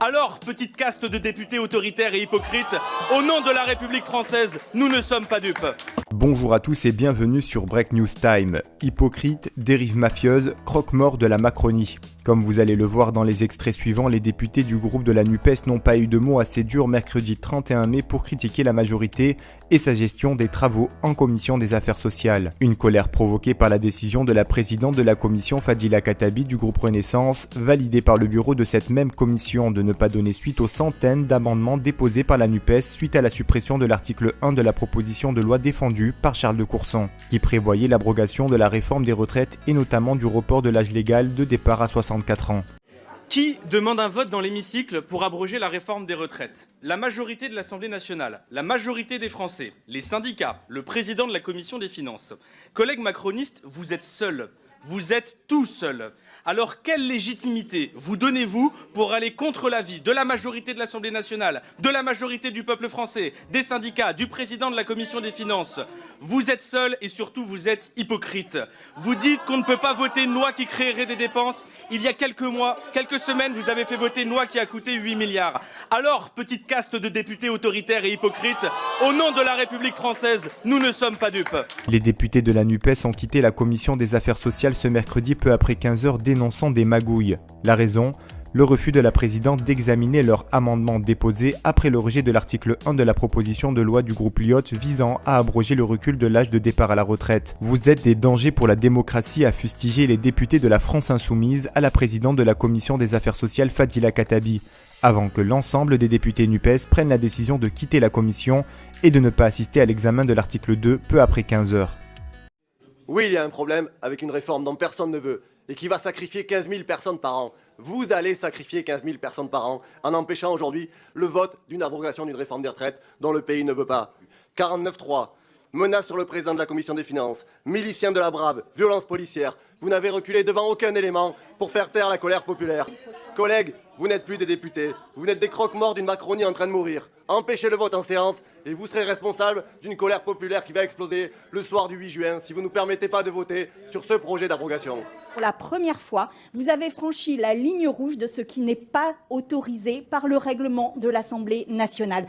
Alors, petite caste de députés autoritaires et hypocrites, au nom de la République française, nous ne sommes pas dupes. Bonjour à tous et bienvenue sur Break News Time. Hypocrite, dérive mafieuse, croque-mort de la Macronie. Comme vous allez le voir dans les extraits suivants, les députés du groupe de la NUPES n'ont pas eu de mots assez durs mercredi 31 mai pour critiquer la majorité et sa gestion des travaux en commission des affaires sociales. Une colère provoquée par la décision de la présidente de la commission Fadila Khattabi du groupe Renaissance, validée par le bureau de cette même commission de ne pas donner suite aux centaines d'amendements déposés par la NUPES suite à la suppression de l'article 1 de la proposition de loi défendue par Charles de Courson, qui prévoyait l'abrogation de la réforme des retraites et notamment du report de l'âge légal de départ à 64 ans. Qui demande un vote dans l'hémicycle pour abroger la réforme des retraites? La majorité de l'Assemblée nationale, la majorité des Français, les syndicats, le président de la Commission des finances. Collègues macronistes, vous êtes seuls. Vous êtes tout seuls. Alors quelle légitimité vous donnez-vous pour aller contre l'avis de la majorité de l'Assemblée nationale, de la majorité du peuple français, des syndicats, du président de la Commission des finances? Vous êtes seuls et surtout vous êtes hypocrites. Vous dites qu'on ne peut pas voter une loi qui créerait des dépenses. Il y a quelques mois, quelques semaines, vous avez fait voter une loi qui a coûté 8 milliards. Alors, petite caste de députés autoritaires et hypocrites, au nom de la République française, nous ne sommes pas dupes. Les députés de la NUPES ont quitté la commission des affaires sociales ce mercredi peu après 15 heures dénonçant des magouilles. La raison ? Le refus de la présidente d'examiner leur amendement déposé après le rejet de l'article 1 de la proposition de loi du groupe Lyotte visant à abroger le recul de l'âge de départ à la retraite. Vous êtes des dangers pour la démocratie, a fustigé les députés de la France Insoumise à la présidente de la commission des affaires sociales Fadila Khattabi, avant que l'ensemble des députés NUPES prennent la décision de quitter la commission et de ne pas assister à l'examen de l'article 2 peu après 15 heures. Oui, il y a un problème avec une réforme dont personne ne veut et qui va sacrifier 15 000 personnes par an. Vous allez sacrifier 15 000 personnes par an en empêchant aujourd'hui le vote d'une abrogation d'une réforme des retraites dont le pays ne veut pas. 49.3, menace sur le président de la Commission des finances, miliciens de la brave, violence policière. Vous n'avez reculé devant aucun élément pour faire taire la colère populaire. Collègues, vous n'êtes plus des députés, vous n'êtes des croque-morts d'une Macronie en train de mourir. Empêchez le vote en séance et vous serez responsable d'une colère populaire qui va exploser le soir du 8 juin si vous ne nous permettez pas de voter sur ce projet d'abrogation. Pour la première fois, vous avez franchi la ligne rouge de ce qui n'est pas autorisé par le règlement de l'Assemblée nationale.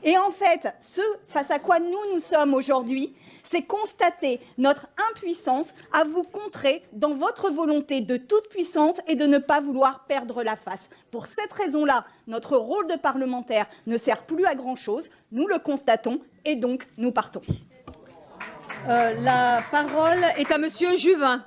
Et en fait, ce face à quoi nous sommes aujourd'hui, c'est constater notre impuissance à vous contrer dans votre volonté de toute puissance et de ne pas vouloir perdre la face. Pour cette raison-là, notre rôle de parlementaire ne sert plus à grand-chose, nous le constatons et donc nous partons. La parole est à Monsieur Juvin.